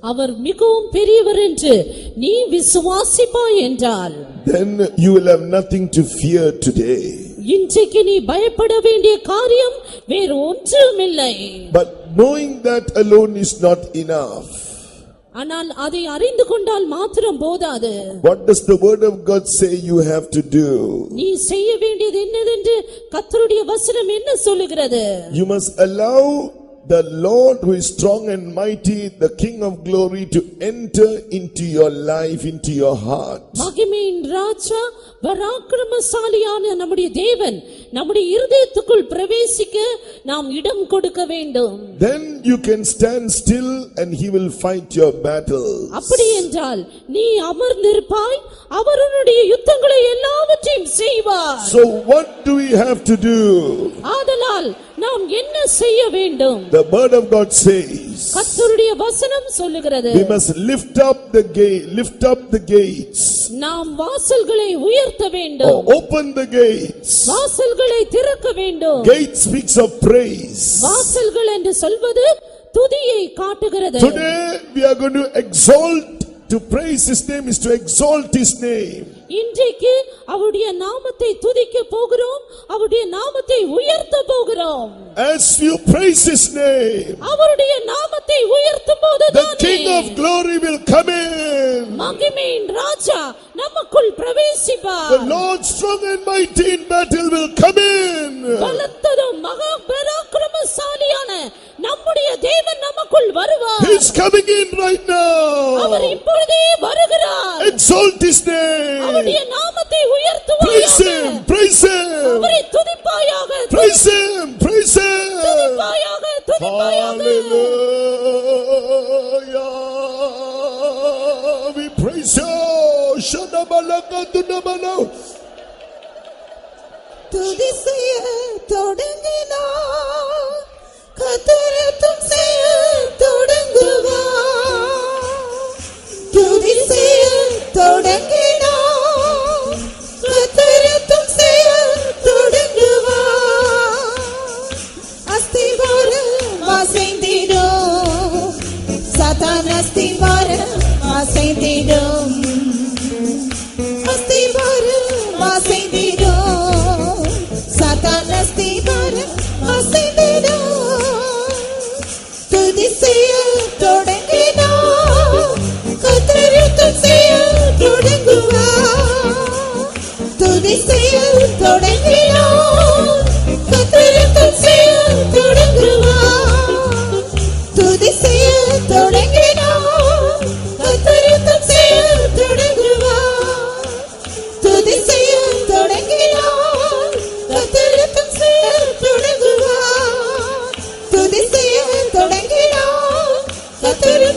[SPEAKER 1] அவர் மிகவும் பெரியவர் என்று நீ விசுவாசிப்பாய் என்றால்,
[SPEAKER 3] then you will have nothing to fear today.
[SPEAKER 1] இன்றைக்கு நீ பயப்பட வேண்டிய காரியம் வேறு ஒன்றுமில்லை.
[SPEAKER 3] But knowing that alone is not enough.
[SPEAKER 1] ஆனால் அதை அறிந்து கொண்டால் மாத்திரம் போதாது.
[SPEAKER 3] What does the word of God say you have to do?
[SPEAKER 1] நீ செய்ய வேண்டியது என்னதென்று கர்த்தருடைய வசனம் என்ன சொல்லுகிறது?
[SPEAKER 3] You must allow the Lord who is strong and mighty, the King of glory, to enter into your life, into your heart.
[SPEAKER 1] மகிமையின் ராஜா பராக்கிரமசாலியான நம்முடைய தேவன் நம்முடைய இருதயத்துக்குள் பிரவேசிக்க நாம் இடம் கொடுக்க வேண்டும்.
[SPEAKER 3] Then you can stand still and He will fight your battles.
[SPEAKER 1] அப்படி என்றால் நீ அமர்ந்திருப்பாய், அவர் உன்னுடைய யுத்தங்களை எல்லாவற்றையும் செய்வார்.
[SPEAKER 3] So what do we have to do?
[SPEAKER 1] ஆதலால் நாம் என்ன செய்ய வேண்டும்?
[SPEAKER 3] The word of God says
[SPEAKER 1] கர்த்தருடைய வசனம் சொல்லுகிறது,
[SPEAKER 3] we must lift up the gates.
[SPEAKER 1] நாம் வாசல்களை உயர்த்த வேண்டும்.
[SPEAKER 3] Open the gates.
[SPEAKER 1] வாசல்களை திறக்க வேண்டும்.
[SPEAKER 3] Gate speaks of praise.
[SPEAKER 1] வாசல்கள் என்று சொல்வது துதியை காட்டுகிறது.
[SPEAKER 3] Today we are going to exalt. To praise His name is to exalt His name.
[SPEAKER 1] இன்றைக்கு அவருடைய நாமத்தை துதிக்க போகிறோம், அவருடைய நாமத்தை உயர்த்த போகிறோம்.
[SPEAKER 3] As you praise His name,
[SPEAKER 1] அவருடைய நாமத்தை உயர்த்தும் போது
[SPEAKER 3] the King of glory will come in.
[SPEAKER 1] மகிமையின் ராஜா நமக்குள் பிரவேசிப்பார்.
[SPEAKER 3] The Lord strong and mighty in battle will come in.
[SPEAKER 1] பலத்ததும் மகா பராக்கிரமசாலியான நம்முடைய தேவன் நமக்குள் வருவார்.
[SPEAKER 3] He is coming in right now.
[SPEAKER 1] அவர் இப்பொழுதே வருகிறார்.
[SPEAKER 3] Exalt His name.
[SPEAKER 1] அவருடைய நாமத்தை உயர்த்துவாயாக.
[SPEAKER 3] Praise Him, praise Him.
[SPEAKER 1] அவரை துதிப்பாயாக.
[SPEAKER 3] Praise Him, praise Him.
[SPEAKER 1] துதிப்பாயாக, துதிப்பாயாக.
[SPEAKER 3] Hallelujah. We praise You. Shadabalakadunamano.
[SPEAKER 5] துதி செய்ய தொடங்கினார், கர்த்தரும் செய்ய தொடங்குவார். துதி செய்ய தொடங்கினார், கர்த்தரும் செய்ய தொடங்குவார். அஸ்திவாரம் அசைந்திடும், சாத்தான் அஸ்திவாரம் அசைந்திடும், அஸ்திவாரம் அசைந்திடும்,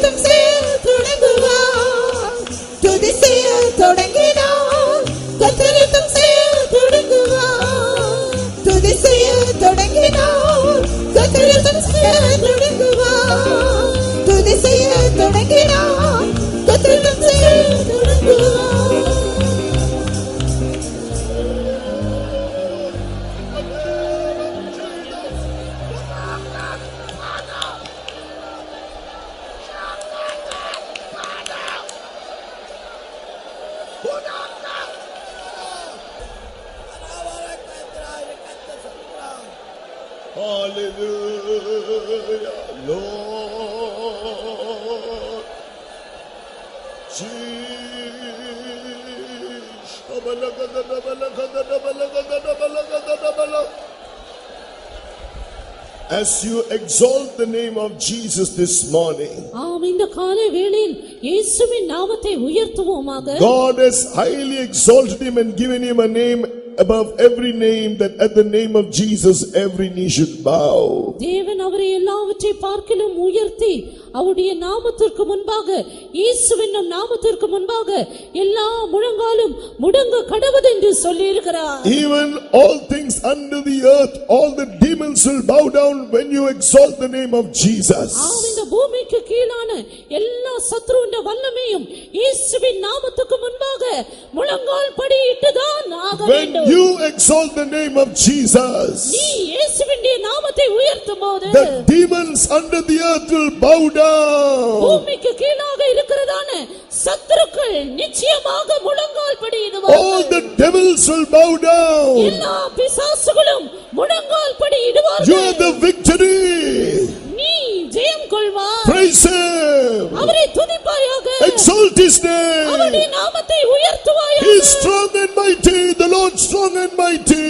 [SPEAKER 5] கத்தரித்தம் செய்ய தொடங்குவார். துதி செய்ய தொடங்கினார். கத்தரித்தம் செய்ய தொடங்குவார். துதி செய்ய தொடங்கினார். கத்தரித்தம் செய்ய தொடங்குவார். துதி செய்ய தொடங்கினார். கத்தரித்தம் செய்ய தொடங்குவார்.
[SPEAKER 3] Hallelujah, Lord Jesus. As you exalt the name of Jesus this morning,
[SPEAKER 1] ஆம், இந்த காலை வேளையில் இயேசுவின் நாமத்தை உயர்த்துவோமாக.
[SPEAKER 3] God has highly exalted him and given him a name above every name, that at the name of Jesus every knee should bow.
[SPEAKER 1] தேவன் அவரை எல்லாவற்றை பார்க்கிலும் உயர்த்தி அவருடைய நாமத்திற்கு முன்பாக, இயேசுவின் நாமத்திற்கு முன்பாக எல்லா முழங்காலும் முடங்க கடவது என்று சொல்லியிருக்கிறார்.
[SPEAKER 3] Even all things under the earth, all the demons will bow down when you exalt the name of Jesus.
[SPEAKER 1] ஆம், இந்த பூமிக்கு கீழான எல்லா சத்துருவின் வல்லமையும் இயேசுவின் நாமத்துக்கு முன்பாக முழங்கால் படியிட்டுதான் ஆக
[SPEAKER 3] When
[SPEAKER 1] வேண்டும்.
[SPEAKER 3] you exalt the name of Jesus,
[SPEAKER 1] நீ இயேசுவின் நாமத்தை உயர்த்தும்போது
[SPEAKER 3] the demons under the earth will bow down.
[SPEAKER 1] பூமிக்கு கீழாக இருக்கிறதான சத்துருக்கள் நிச்சயமாக முழங்கால்
[SPEAKER 3] All
[SPEAKER 1] படியிடுவார்கள்.
[SPEAKER 3] the devils will bow down.
[SPEAKER 1] எல்லா பிசாசுகளும் முழங்கால்
[SPEAKER 3] You
[SPEAKER 1] படியிடுவார்கள்.
[SPEAKER 3] are the victory.
[SPEAKER 1] நீ ஜெயம் கொள்வாய்.
[SPEAKER 3] Praise him.
[SPEAKER 1] அவரை துதிப்பாயாக.
[SPEAKER 3] Exalt his name.
[SPEAKER 1] அவருடைய நாமத்தை உயர்த்துவாயாக.
[SPEAKER 3] He is strong and mighty, the Lord strong and mighty.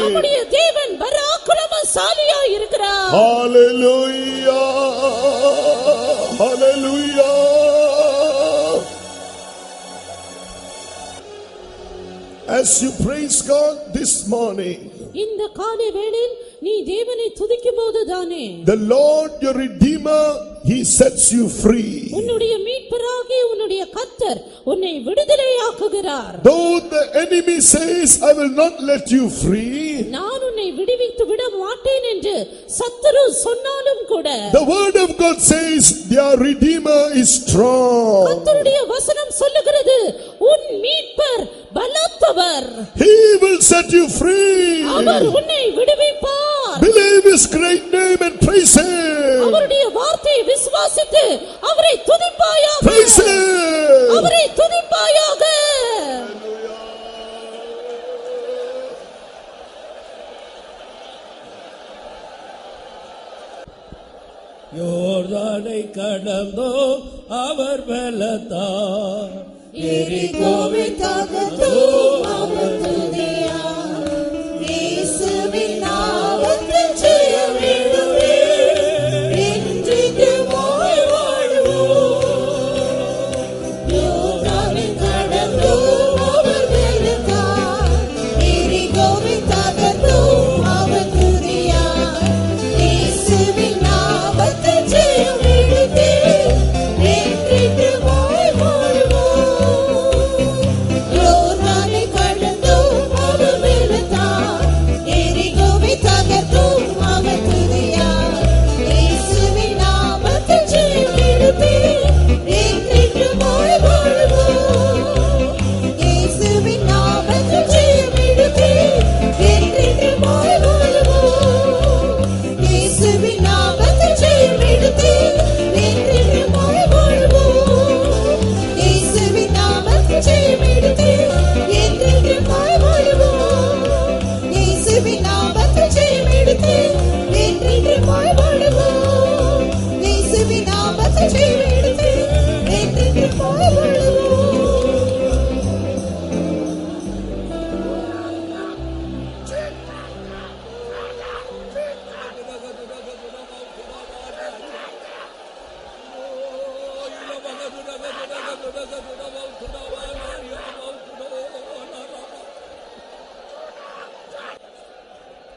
[SPEAKER 1] நம்முடைய தேவன் பராக்கிரமசாலியாய் இருக்கிறார்.
[SPEAKER 3] Hallelujah. Hallelujah. As you praise God this morning,
[SPEAKER 1] இந்த காலை வேளையில் நீ தேவனை துதிக்கும்போது தானே
[SPEAKER 3] the Lord your Redeemer, he sets you free.
[SPEAKER 1] உன்னுடைய மீட்பராகிய உன்னுடைய கர்த்தர் உன்னை விடுதலையாக்குகிறார்.
[SPEAKER 3] Though the enemy says, I will not let you free,
[SPEAKER 1] நான் உன்னை விடுவித்து விட மாட்டேன் என்று சத்துரு சொன்னாலும் கூட
[SPEAKER 3] the word of God says, their Redeemer is strong.
[SPEAKER 1] கர்த்தருடைய வசனம் சொல்லுகிறது, உன் மீட்பர் பலத்தவர்.
[SPEAKER 3] He will set you free.
[SPEAKER 1] அவர் உன்னை விடுவிப்பார்.
[SPEAKER 3] Believe his great name and praise him.
[SPEAKER 1] அவருடைய வார்த்தையை விசுவாசித்து அவரை துதிப்பாயாக.
[SPEAKER 3] Praise him.
[SPEAKER 1] அவரை துதிப்பாயாக.
[SPEAKER 2] யோர்தானை கடந்தோ அவர் பலத்தார்,
[SPEAKER 5] எரிகோவை தகர்த்தோம் அவர் துதியால். இயேசுவின் நாமத்தில் ஜெயமெடுவே. என்றென்றும் வாழ்வோம். யோர்தானை கடந்தோம் அவர் பலத்தால். எரிகோவை தகர்த்தோம் அவர் துதியால். இயேசுவின் நாமத்தில் ஜெயமெடுவே. என்றென்றும் வாழ்வோம். யோர்தானை கடந்தோம் அவர் பலத்தால். எரிகோவை தகர்த்தோம் அவர் துதியால். இயேசுவின் நாமத்தில் ஜெயமெடுவே. என்றென்றும் வாழ்வோம். இயேசுவின் நாமத்தில் ஜெயமெடுவே. என்றென்றும் வாழ்வோம். இயேசுவின் நாமத்தில் ஜெயமெடுவே. என்றென்றும் வாழ்வோம். இயேசுவின் நாமத்தில் ஜெயமெடுவே. என்றென்றும் வாழ்வோம். இயேசுவின் நாமத்தில் ஜெயமெடுவே. என்றென்றும் வாழ்வோம். இயேசுவின் நாமத்தில் ஜெயமெடுவே. என்றென்றும் வாழ்வோம்.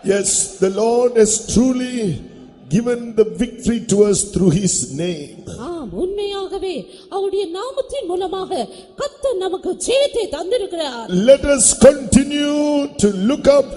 [SPEAKER 3] Yes, the Lord has truly given the victory to us through his name.
[SPEAKER 1] ஆம், உண்மையாகவே அவருடைய நாமத்தின் மூலமாக கர்த்தர் நமக்கு ஜெயத்தை தந்திருக்கிறார்.
[SPEAKER 3] Let us continue to look up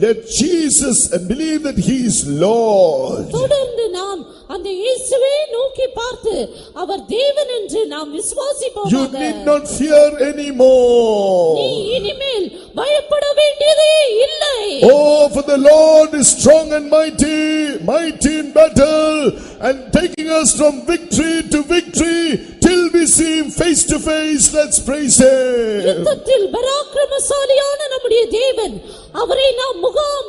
[SPEAKER 3] at Jesus and believe that he is Lord.
[SPEAKER 1] தொடர்ந்து நாம் அந்த இயேசுவை நோக்கி பார்த்து அவர் தேவன் என்று நாம்
[SPEAKER 3] You
[SPEAKER 1] விசுவாசிப்போமாக.
[SPEAKER 3] need not fear anymore.
[SPEAKER 1] நீ இனிமேல் பயப்பட வேண்டியதே இல்லை.
[SPEAKER 3] Oh, for the Lord is strong and mighty, mighty in battle, and taking us from victory to victory till we see him face to face. Let's praise him.
[SPEAKER 1] யுத்தத்தில் பராக்கிரமசாலியான நம்முடைய தேவன், அவரை நாம்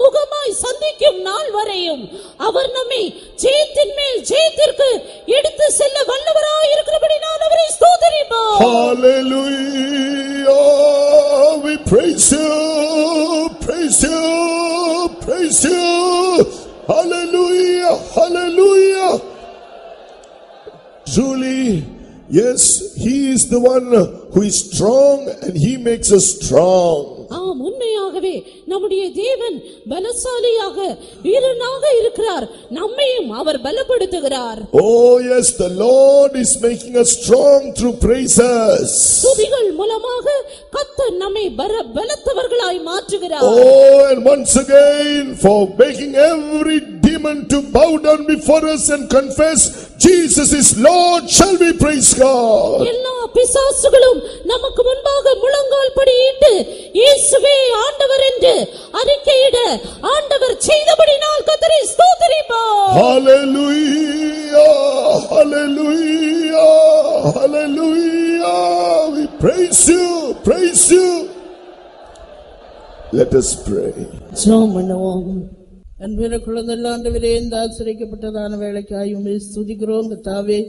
[SPEAKER 1] முகமாய் சந்திக்கும் நாள் வரையும் அவர் நம்மை ஜெயத்தின் மேல் ஜெயத்திற்கு எடுத்து செல்ல வல்லவராய் இருக்கிறபடியால் அவரை ஸ்தோத்திரிப்போம்.
[SPEAKER 3] Hallelujah, we praise you, praise you, praise you. Hallelujah, hallelujah. Truly, yes, he is the one who is strong and he makes us strong.
[SPEAKER 1] ஆம், உண்மையாகவே நம்முடைய தேவன் பலசாலியாக வீரனாக இருக்கிறார். நம்மையும் அவர் பலப்படுத்துகிறார்.
[SPEAKER 3] Oh yes, the Lord is making us strong through praises.
[SPEAKER 1] துதிகள் மூலமாக கர்த்தர் நம்மை பலத்தவர்களாய் மாற்றுகிறார்.
[SPEAKER 3] Oh, and once again for making every demon to bow down before us and confess Jesus is Lord, shall we praise God.
[SPEAKER 1] எல்லா பிசாசுகளும் நமக்கு முன்பாக முழங்கால் படியிட்டு இயேசுவே ஆண்டவர் என்று அறிக்கையிட ஆண்டவர் செய்தபடியால் கர்த்தரை ஸ்தோத்திரிப்போம்.
[SPEAKER 3] Hallelujah, hallelujah, hallelujah. We praise you, praise you. Let us pray.
[SPEAKER 1] ஜெபம் பண்ணுவோம்.
[SPEAKER 6] அன்பின குழந்தைகள் ஆண்டவரே, இந்த ஆசிரியக்கப்பட்டதான வேலைக்காய் உம்மை ஸ்துதிக்கிறோம் கர்த்தாவே.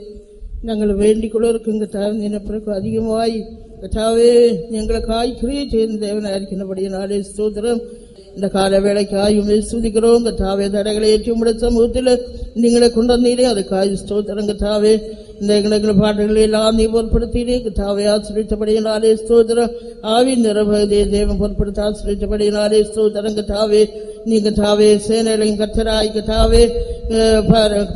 [SPEAKER 6] நாங்கள் வேண்டிக் கொள்வதற்கு கர்த்தாவே நினைப்பிற்கு அதிகமாய் கர்த்தாவே எங்களுக்காய் கிரியை செய்த தேவனாய் இருக்கின்றபடியினாலே ஸ்தோத்திரம். இந்த கால வேலைக்காய் உம்மை ஸ்துதிக்கிறோம் கர்த்தாவே. தடைகளை ஏற்றி உம்முடைய சமூகத்தில் நீங்களை கொண்டு வந்தீரே, அதுக்காய் ஸ்தோத்திரம் கர்த்தாவே. இந்த எங்களுக்கு பாட்டுகளை எல்லாம் நீ பொருட்படுத்தினே கர்த்தாவே, ஆசிரியத்தபடியினாலே ஸ்தோத்திரம். ஆவி நிரபதியை தேவன் பொருட்படுத்த ஆசிரியத்தபடியினாலே ஸ்தோத்திரம் கர்த்தாவே. நீ கர்த்தாவே சேனைகளின் கர்த்தராய் கர்த்தாவே,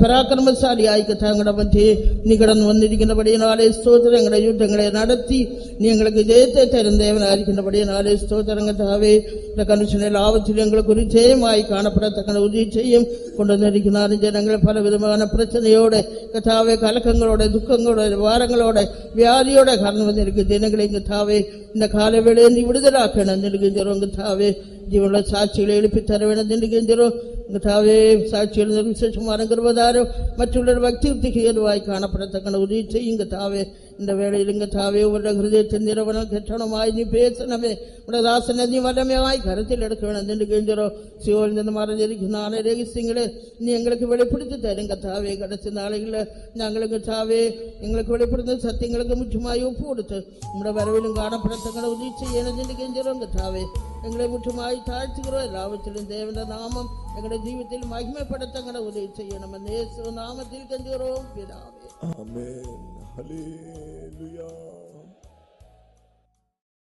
[SPEAKER 6] பராக்கிரமசாலியாய் கர்த்தாங்கட பற்றி நீ கடந்து வந்திருக்கின்றபடியினாலே ஸ்தோத்திரம். எங்களை யுத்தங்களை நடத்தி நீ எங்களுக்கு ஜெயத்தை தரும் தேவனாய் இருக்கின்றபடியினாலே ஸ்தோத்திரம் கர்த்தாவே. இந்த கனுஷனில் ஆபத்தில் எங்களுக்கு ஒரு ஜெயமாய் காணப்படத்தக்க உதவி செய்யும் கொண்டு வந்திருக்கிறார். ஜனங்கள் பல விதமான பிரச்சனையோட கர்த்தாவே, கலக்கங்களோட, துக்கங்களோட, வாரங்களோட, வியாதியோட கடந்து வந்திருக்கு ஜனங்களை கர்த்தாவே. இந்த கால வேளையை நீ விடுதலாக்க நந்திருக்கின்றோம் கர்த்தாவே. ஜீவனுள்ள சாட்சிகளை எழுப்பி தர வேண்டும் என்று கெஞ்சிரோம் கர்த்தாவே. சாட்சிகள் விசேஷமான கிருபைதாரும் மற்றவர்கள் பக்தி உத்திக்கு ஏதுவாய் காணப்படத்தக்க உதவி செய்யும் கர்த்தாவே. இந்த வேளையில் கர்த்தாவே உடைய ஹிருதயத்தின் நிறுவனம் கெட்டணமாய் நீ பேசனமே, உடைய தாசனை நீ வல்லமையாய் கருத்தில் எடுக்க வேண்டும் என்று கெஞ்சிரோம். சிவோல் மறைஞ்சிருக்கிறான ரகசியங்களை நீ எங்களுக்கு வெளிப்படுத்தி தரும் கர்த்தாவே. கடைசி நாளைகளில் நாங்களுக்கு கர்த்தாவே எங்களுக்கு வெளிப்படுத்த சத்தியங்களுக்கு முற்றுமாய் ஒப்பு கொடுத்து உடைய வரவிலும் காணப்படத்தக்க உதவி செய்யணும் என்று கெஞ்சிரோம் கர்த்தாவே. எங்களை முற்றுமாய் தாழ்த்துகிறோம். எல்லாவற்றிலும் தேவனுடைய நாமம் எங்களுடைய ஜீவிதத்தில் மகிமைப்படுத்த உதவி செய்ய நம்ம இயேசு நாமத்தில் கெஞ்சுகிறோம் பிதாவே.
[SPEAKER 3] Amen. Hallelujah.